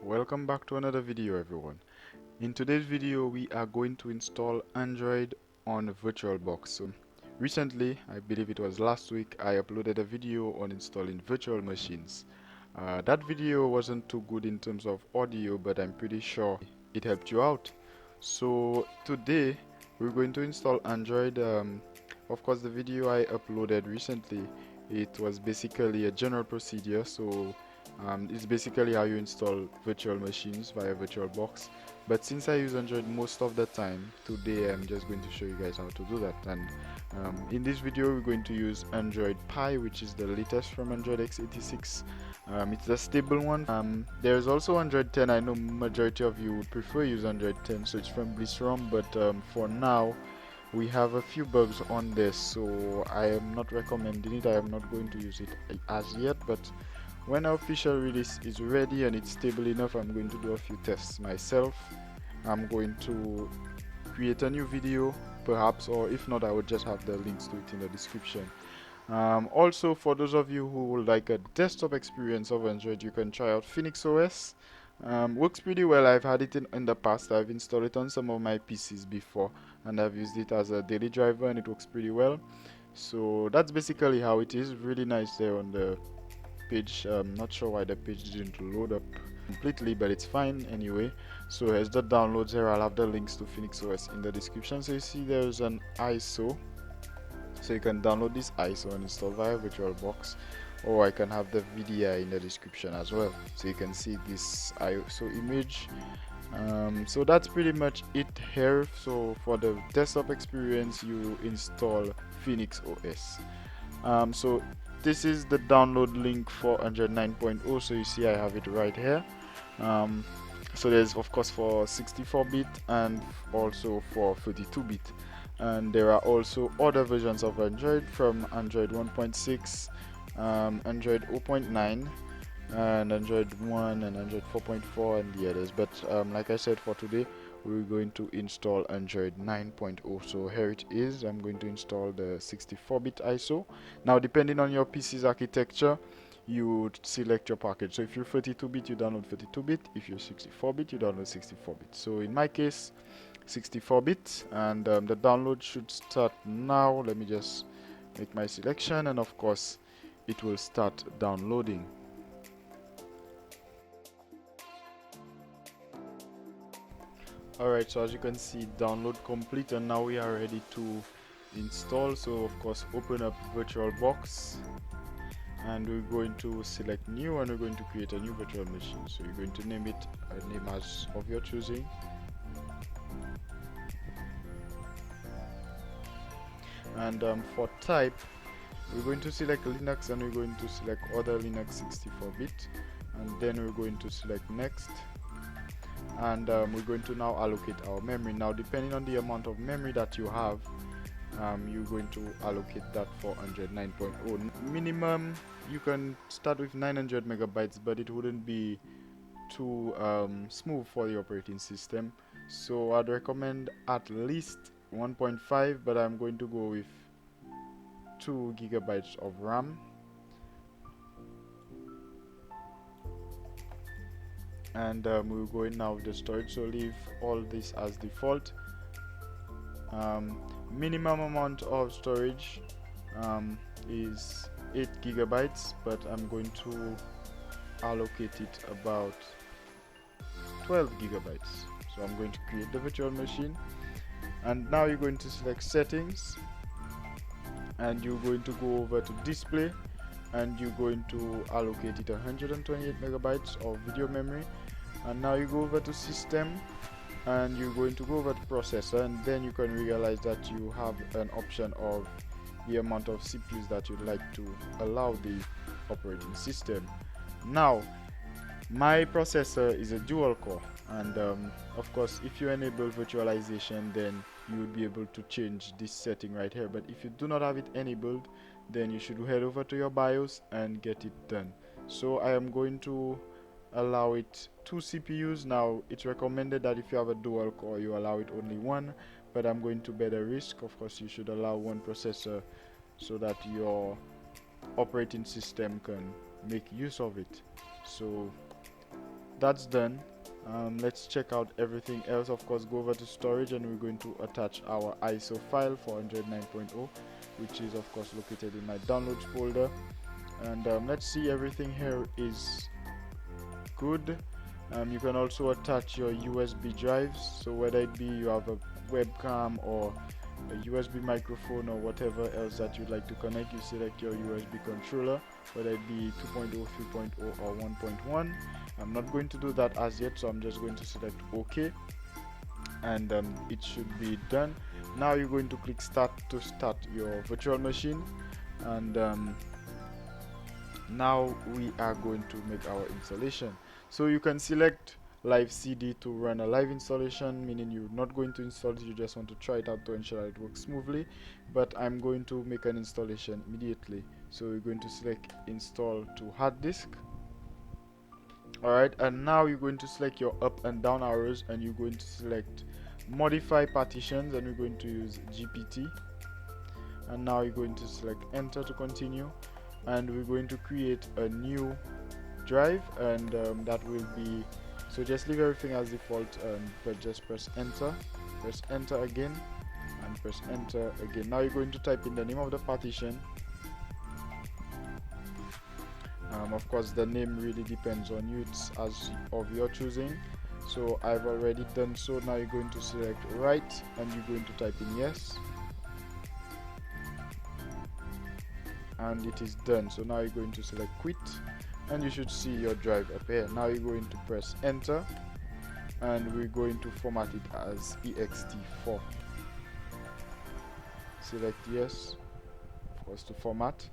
Welcome back to another video, everyone. In today's video we are going to install Android on Virtualbox. Recently, I believe it was last week, I uploaded a video on installing virtual machines. That video wasn't too good in terms of audio, but I'm pretty sure it helped you out. So today we're going to install Android. Of course, the video I uploaded recently, it was basically a general procedure. It's basically how you install virtual machines via VirtualBox. But since I use Android most of the time, today I'm just going to show you guys how to do that. And in this video, we're going to use Android Pie, which is the latest from Android x86. It's the stable one. There's also Android 10. I know majority of you would prefer use Android 10, so it's from BlizzRom. But for now, we have a few bugs on this, so I am not recommending it. I am not going to use it as yet, but when our official release is ready and it's stable enough, I'm going to do a few tests myself. I'm going to create a new video perhaps, or if not, I would just have the links to it in the description. Also, for those of you who would like a desktop experience of Android, you can try out PhoenixOS. Works pretty well. I've had it in the past. I've installed it on some of my PCs before, and I've used it as a daily driver, and it works pretty well. So that's basically how it is. Really nice there on the page. Not sure why the page didn't load up completely, but it's fine anyway. So here's the downloads here. I'll have the links to PhoenixOS in the description. So you see there's an ISO, so you can download this ISO and install via VirtualBox, or I can have the VDI in the description as well, so you can see this ISO image. So that's pretty much it here. So for the desktop experience, you install PhoenixOS. So this is the download link for Android 9.0. So you see I have it right here. So there's of course for 64-bit and also for 32-bit, and there are also other versions of Android from Android 1.6, Android 0.9, and Android 1 and Android 4.4 and the others. But like I said, for today we're going to install Android 9.0. So here it is. I'm going to install the 64-bit ISO. Now, depending on your PC's architecture, you would select your package. So if you're 32-bit, you download 32-bit. If you're 64-bit, you download 64-bit. So in my case, 64-bit, and the download should start now. Let me just make my selection, and of course it will start downloading. Alright, so as you can see, download complete, and now we are ready to install. So of course open up VirtualBox, and we're going to select new, and we're going to create a new virtual machine. So you're going to name it a name as of your choosing. And for type, we're going to select Linux, and we're going to select other Linux 64-bit, and then we're going to select next. And we're going to now allocate our memory. Now, depending on the amount of memory that you have, you're going to allocate that for Android 9.0. Minimum, you can start with 900 megabytes, but it wouldn't be too smooth for the operating system. So I'd recommend at least 1.5, but I'm going to go with 2 gigabytes of RAM. And we're going now with the storage, so leave all this as default. Minimum amount of storage is 8 gigabytes, but I'm going to allocate it about 12 gigabytes. So I'm going to create the virtual machine, and now you're going to select settings, and you're going to go over to display, and you're going to allocate it 128 megabytes of video memory. And now you go over to system, and you're going to go over to processor, and then you can realize that you have an option of the amount of CPUs that you'd like to allow the operating system. Now, my processor is a dual core, and of course if you enable virtualization, then you would be able to change this setting right here. But if you do not have it enabled, then you should head over to your BIOS and get it done. So I am going to allow it 2 CPUs. Now, it's recommended that if you have a dual core, you allow it only 1, but I'm going to bear the risk. Of course, you should allow 1 processor so that your operating system can make use of it. So that's done. Let's check out everything else. Of course, go over to storage and we're going to attach our ISO file for Android 9.0, which is of course located in my downloads folder. And let's see, everything here is good. You can also attach your USB drives, so whether it be you have a webcam or a USB microphone or whatever else that you'd like to connect, you select your USB controller, whether it be 2.0, 3.0 or 1.1. I'm not going to do that as yet, so I'm just going to select OK, and it should be done. Now you're going to click start to start your virtual machine, and now we are going to make our installation. So you can select live CD to run a live installation, meaning you're not going to install it, you just want to try it out to ensure that it works smoothly. But I'm going to make an installation immediately, so we're going to select install to hard disk. Alright, and now you're going to select your up and down arrows, and you're going to select modify partitions, and we're going to use GPT. And now you're going to select enter to continue, and we're going to create a new drive, and that will be, so just leave everything as default, but just press enter again, and press enter again. Now you're going to type in the name of the partition. Of course the name really depends on you, it's as of your choosing, so I've already done so. Now you're going to select right, and you're going to type in yes, and it is done. So now you're going to select quit, and you should see your drive appear. Now you're going to press enter, and we're going to format it as ext4. Select yes, of course, to format.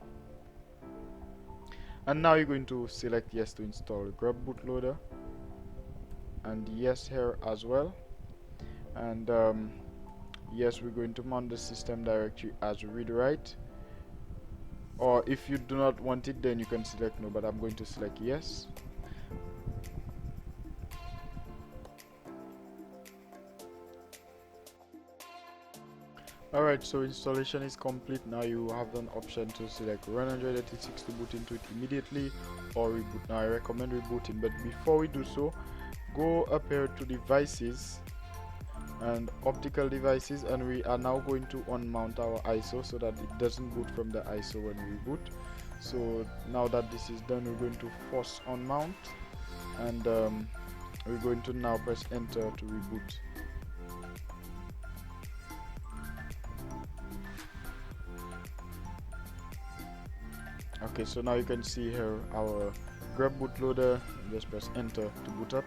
And now you're going to select yes to install grub bootloader, and yes here as well. And yes, we're going to mount the system directory as read write, or if you do not want it, then you can select no, but I'm going to select yes. Alright, so installation is complete. Now you have an option to select run Android 86 to boot into it immediately, or reboot. Now I recommend rebooting, but before we do so, go up here to devices and optical devices, and we are now going to unmount our ISO so that it doesn't boot from the ISO when we boot. So now that this is done, we're going to force unmount, and we're going to now press enter to reboot. Okay, so now you can see here our grub bootloader. Just press enter to boot up.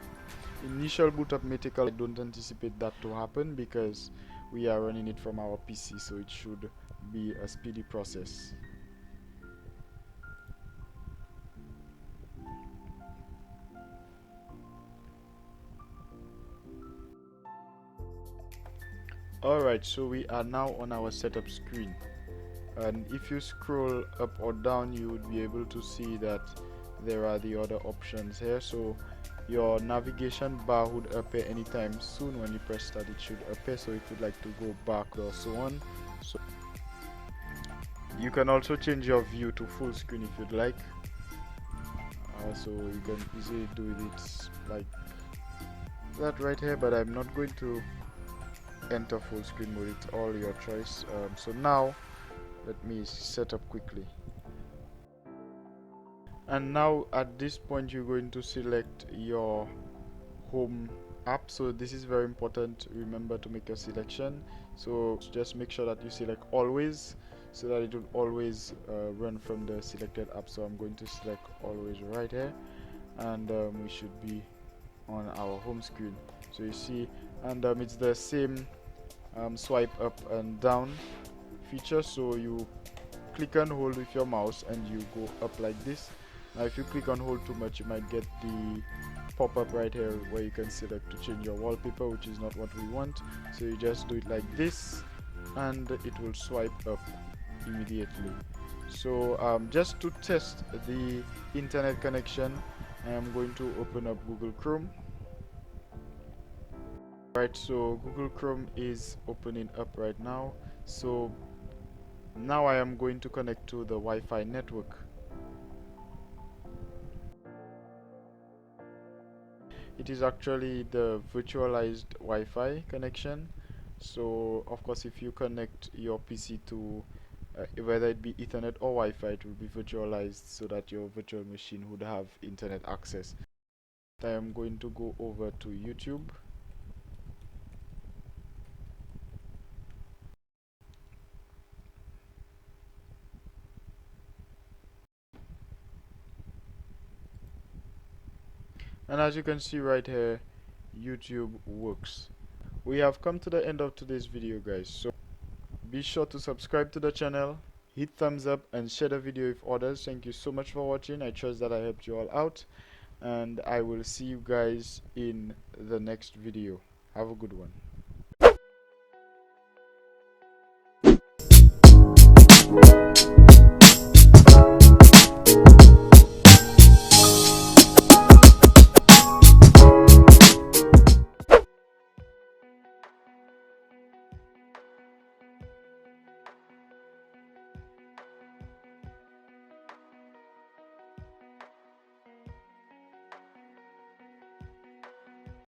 Initial boot up may take a, I don't anticipate that to happen because we are running it from our PC, so it should be a speedy process. Alright, so we are now on our setup screen, and if you scroll up or down, you would be able to see that there are the other options here. So your navigation bar would appear anytime soon. When you press start, it should appear. So if you'd like to go back or so on, so you can also change your view to full screen if you'd like. So you can easily do it like that right here, but I'm not going to enter full screen mode, it's all your choice. So now let me set up quickly, and now at this point you're going to select your home app. So this is very important, remember to make your selection. So just make sure that you select always, so that it will always run from the selected app. So I'm going to select always right here, and we should be on our home screen. So you see, and it's the same swipe up and down feature. So you click and hold with your mouse and you go up like this. Now if you click and hold too much, you might get the pop-up right here where you can select to change your wallpaper, which is not what we want. So you just do it like this, and it will swipe up immediately. So just to test the internet connection, I am going to open up Google Chrome. Right, so Google Chrome is opening up right now. So now I am going to connect to the Wi-Fi network. It is actually the virtualized Wi-Fi connection. So of course, if you connect your PC to whether it be Ethernet or Wi-Fi, it will be virtualized so that your virtual machine would have internet access. I am going to go over to YouTube. And as you can see right here, YouTube works. We have come to the end of today's video, guys. So be sure to subscribe to the channel, hit thumbs up, and share the video with others. Thank you so much for watching. I trust that I helped you all out, and I will see you guys in the next video. Have a good one.